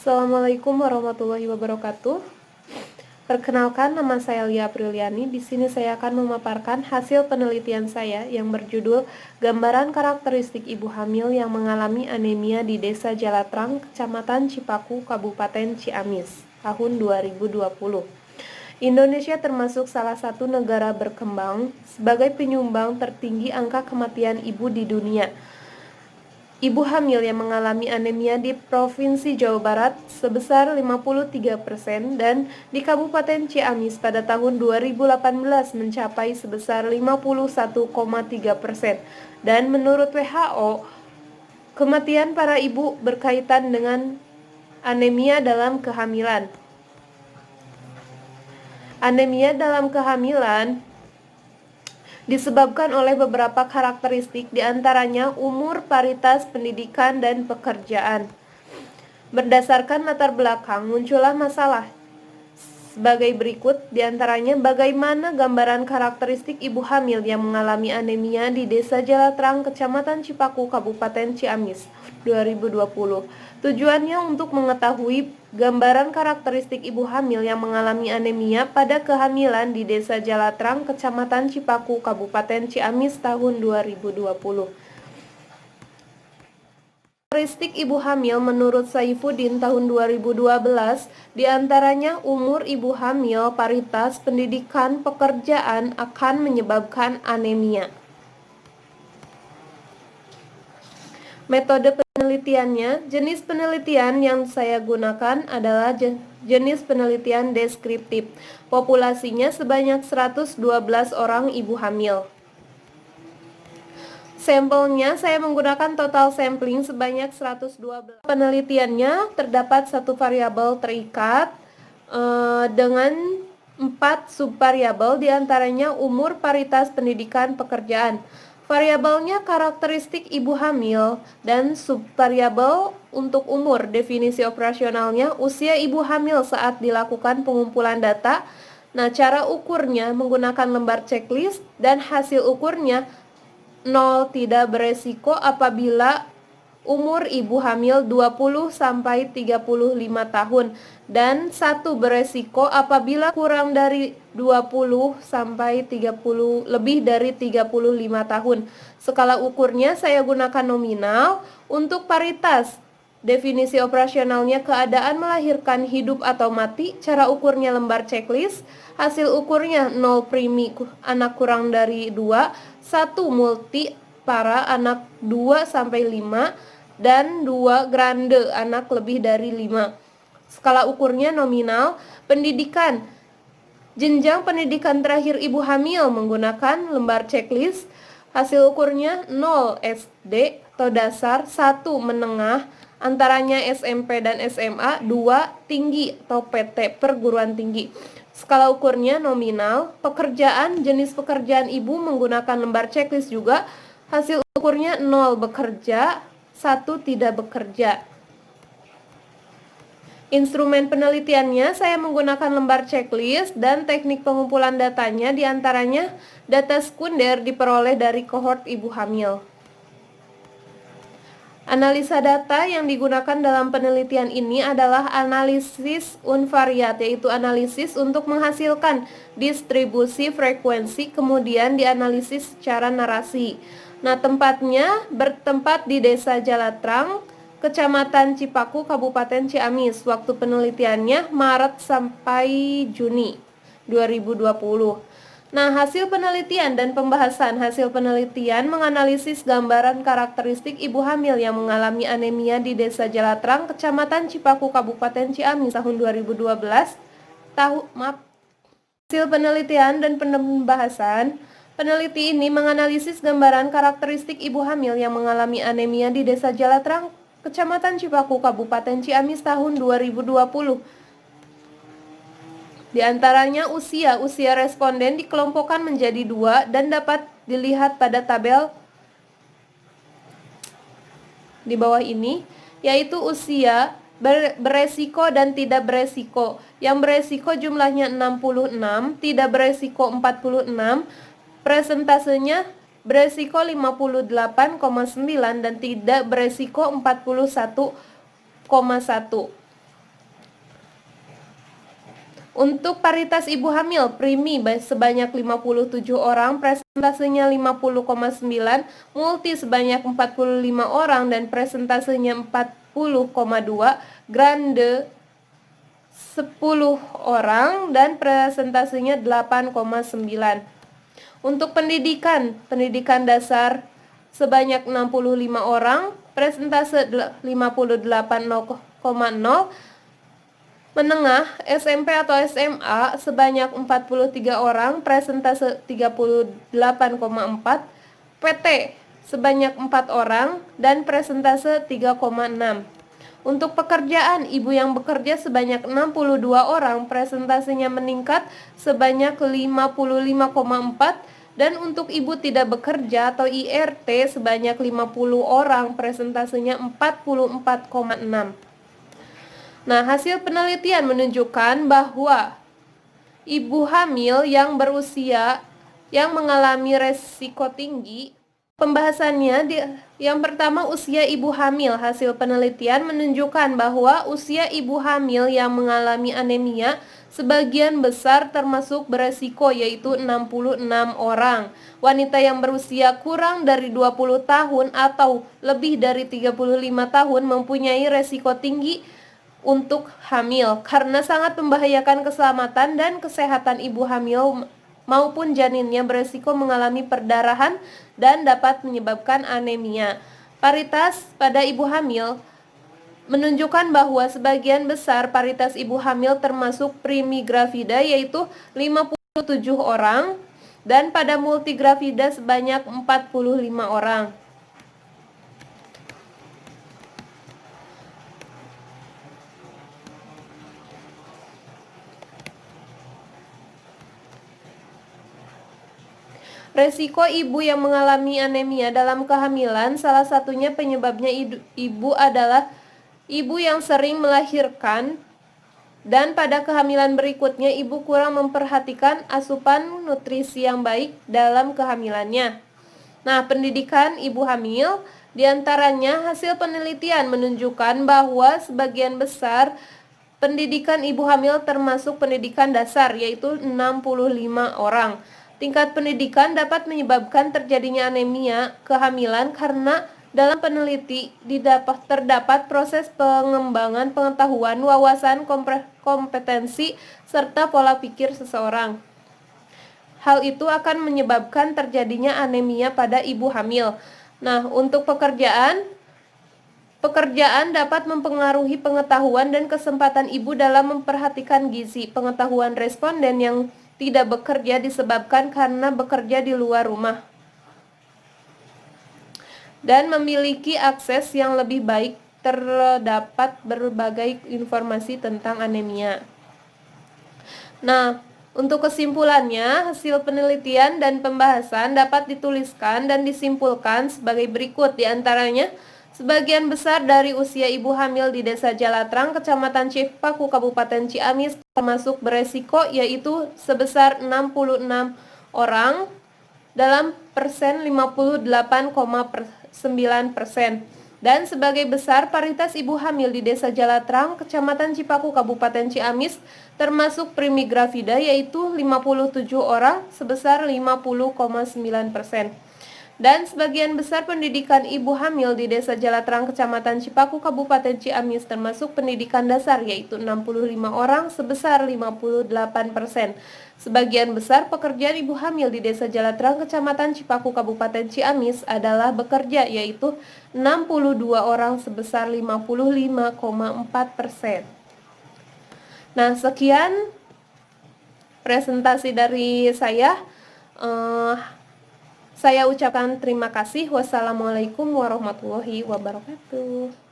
Assalamualaikum warahmatullahi wabarakatuh. Perkenalkan, nama saya Lia Apriliani. Di sini saya akan memaparkan hasil penelitian saya yang berjudul Gambaran Karakteristik Ibu Hamil yang Mengalami Anemia di Desa Jalatrang, Kecamatan Cipaku, Kabupaten Ciamis, tahun 2020. Indonesia termasuk salah satu negara berkembang sebagai penyumbang tertinggi angka kematian ibu di dunia. Ibu hamil yang mengalami anemia di Provinsi Jawa Barat sebesar 53% dan di Kabupaten Ciamis pada tahun 2018 mencapai sebesar 51,3%. Dan menurut WHO, kematian para ibu berkaitan dengan anemia dalam kehamilan. Anemia dalam kehamilan disebabkan oleh beberapa karakteristik, diantaranya umur, paritas, pendidikan, dan pekerjaan. Berdasarkan latar belakang, muncullah masalah sebagai berikut, diantaranya bagaimana gambaran karakteristik ibu hamil yang mengalami anemia di Desa Jalatrang, Kecamatan Cipaku, Kabupaten Ciamis, 2020. Tujuannya untuk mengetahui gambaran karakteristik ibu hamil yang mengalami anemia pada kehamilan di Desa Jalatrang, Kecamatan Cipaku, Kabupaten Ciamis, tahun 2020. Karakteristik ibu hamil menurut Saifuddin tahun 2012, diantaranya umur ibu hamil, paritas, pendidikan, pekerjaan akan menyebabkan anemia. Metode penelitiannya, jenis penelitian yang saya gunakan adalah jenis penelitian deskriptif. Populasinya sebanyak 112 orang ibu hamil. Sampelnya saya menggunakan total sampling sebanyak 112. Penelitiannya terdapat satu variabel terikat dengan 4 subvariabel, diantaranya umur, paritas, pendidikan, pekerjaan. Variabelnya karakteristik ibu hamil dan subvariabel untuk umur. Definisi operasionalnya usia ibu hamil saat dilakukan pengumpulan data. Nah, cara ukurnya menggunakan lembar checklist dan hasil ukurnya 0 tidak beresiko apabila umur ibu hamil 20 sampai 35 tahun dan 1 beresiko apabila kurang dari 20 sampai 30 lebih dari 35 tahun. Skala ukurnya saya gunakan nominal. Untuk paritas, definisi operasionalnya keadaan melahirkan hidup atau mati. Cara ukurnya lembar checklist. Hasil ukurnya 0 primi anak kurang dari 2, 1 multi para anak 2 sampai 5 dan 2 grande anak lebih dari 5. Skala ukurnya nominal. Pendidikan, jenjang pendidikan terakhir ibu hamil menggunakan lembar checklist. Hasil ukurnya 0 SD atau dasar, 1 menengah antaranya SMP dan SMA, 2 tinggi atau PT perguruan tinggi. Skala ukurnya nominal. Pekerjaan, jenis pekerjaan ibu menggunakan lembar checklist juga. Hasil ukurnya 0 bekerja, 1 tidak bekerja. Instrumen penelitiannya saya menggunakan lembar checklist dan teknik pengumpulan datanya, diantaranya data sekunder diperoleh dari kohort ibu hamil. Analisa data yang digunakan dalam penelitian ini adalah analisis unvariat, yaitu analisis untuk menghasilkan distribusi frekuensi, kemudian dianalisis secara narasi. Nah, tempatnya bertempat di Desa Jalatrang, Kecamatan Cipaku, Kabupaten Ciamis. Waktu penelitiannya Maret sampai Juni 2020. Nah, hasil penelitian dan pembahasan. Hasil penelitian menganalisis gambaran karakteristik ibu hamil yang mengalami anemia di Desa Jalatrang, Kecamatan Cipaku, Kabupaten Ciamis, tahun 2012. Hasil penelitian dan pembahasan. Peneliti ini menganalisis gambaran karakteristik ibu hamil yang mengalami anemia di Desa Jalatrang, Kecamatan Cipaku, Kabupaten Ciamis, tahun 2020. Di antaranya usia responden dikelompokkan menjadi 2 dan dapat dilihat pada tabel di bawah ini, yaitu usia beresiko dan tidak beresiko. Yang beresiko jumlahnya 66, tidak beresiko 46, presentasenya beresiko 58,9 dan tidak beresiko 41,1. Untuk paritas ibu hamil primi sebanyak 57 orang, presentasenya 50,9, multi sebanyak 45 orang dan presentasenya 40,2, grande 10 orang dan presentasenya 8,9. Untuk pendidikan dasar sebanyak 65 orang, presentase 58,0. Menengah, SMP atau SMA sebanyak 43 orang, presentase 38,4. PT sebanyak 4 orang dan presentase 3,6. Untuk pekerjaan, ibu yang bekerja sebanyak 62 orang, presentasenya meningkat sebanyak 55,4. Dan untuk ibu tidak bekerja atau IRT sebanyak 50 orang, presentasenya 44,6. Nah, hasil penelitian menunjukkan bahwa ibu hamil yang berusia yang mengalami resiko tinggi. Pembahasannya yang pertama, usia ibu hamil. Hasil penelitian menunjukkan bahwa usia ibu hamil yang mengalami anemia sebagian besar termasuk beresiko, yaitu 66 orang. Wanita yang berusia kurang dari 20 tahun atau lebih dari 35 tahun mempunyai resiko tinggi untuk hamil karena sangat membahayakan keselamatan dan kesehatan ibu hamil maupun janinnya, beresiko mengalami perdarahan dan dapat menyebabkan anemia. Paritas pada ibu hamil menunjukkan bahwa sebagian besar paritas ibu hamil termasuk primigravida, yaitu 57 orang, dan pada multigravida sebanyak 45 orang. Resiko ibu yang mengalami anemia dalam kehamilan, salah satunya penyebabnya ibu adalah ibu yang sering melahirkan, dan pada kehamilan berikutnya ibu kurang memperhatikan asupan nutrisi yang baik dalam kehamilannya. Nah, pendidikan ibu hamil, diantaranya hasil penelitian menunjukkan bahwa sebagian besar pendidikan ibu hamil termasuk pendidikan dasar, yaitu 65 orang. Tingkat pendidikan dapat menyebabkan terjadinya anemia kehamilan karena dalam peneliti terdapat proses pengembangan pengetahuan, wawasan, kompetensi, serta pola pikir seseorang. Hal itu akan menyebabkan terjadinya anemia pada ibu hamil. Nah, untuk pekerjaan dapat mempengaruhi pengetahuan dan kesempatan ibu dalam memperhatikan gizi. Pengetahuan responden yang tidak bekerja disebabkan karena bekerja di luar rumah dan memiliki akses yang lebih baik terdapat berbagai informasi tentang anemia. Nah, untuk kesimpulannya, hasil penelitian dan pembahasan dapat dituliskan dan disimpulkan sebagai berikut. Di antaranya, sebagian besar dari usia ibu hamil di Desa Jalatrang, Kecamatan Cipaku, Kabupaten Ciamis termasuk beresiko, yaitu sebesar 66 orang dalam persen 58,9%. Dan sebagai besar paritas ibu hamil di Desa Jalatrang, Kecamatan Cipaku, Kabupaten Ciamis termasuk primigravida, yaitu 57 orang sebesar 50,9%. Dan sebagian besar pendidikan ibu hamil di Desa Jalatrang, Kecamatan Cipaku, Kabupaten Ciamis termasuk pendidikan dasar, yaitu 65 orang sebesar 58%. Sebagian besar pekerjaan ibu hamil di Desa Jalatrang, Kecamatan Cipaku, Kabupaten Ciamis adalah bekerja, yaitu 62 orang sebesar 55,4%. Nah, sekian presentasi dari saya. Saya ucapkan terima kasih. Wassalamualaikum warahmatullahi wabarakatuh.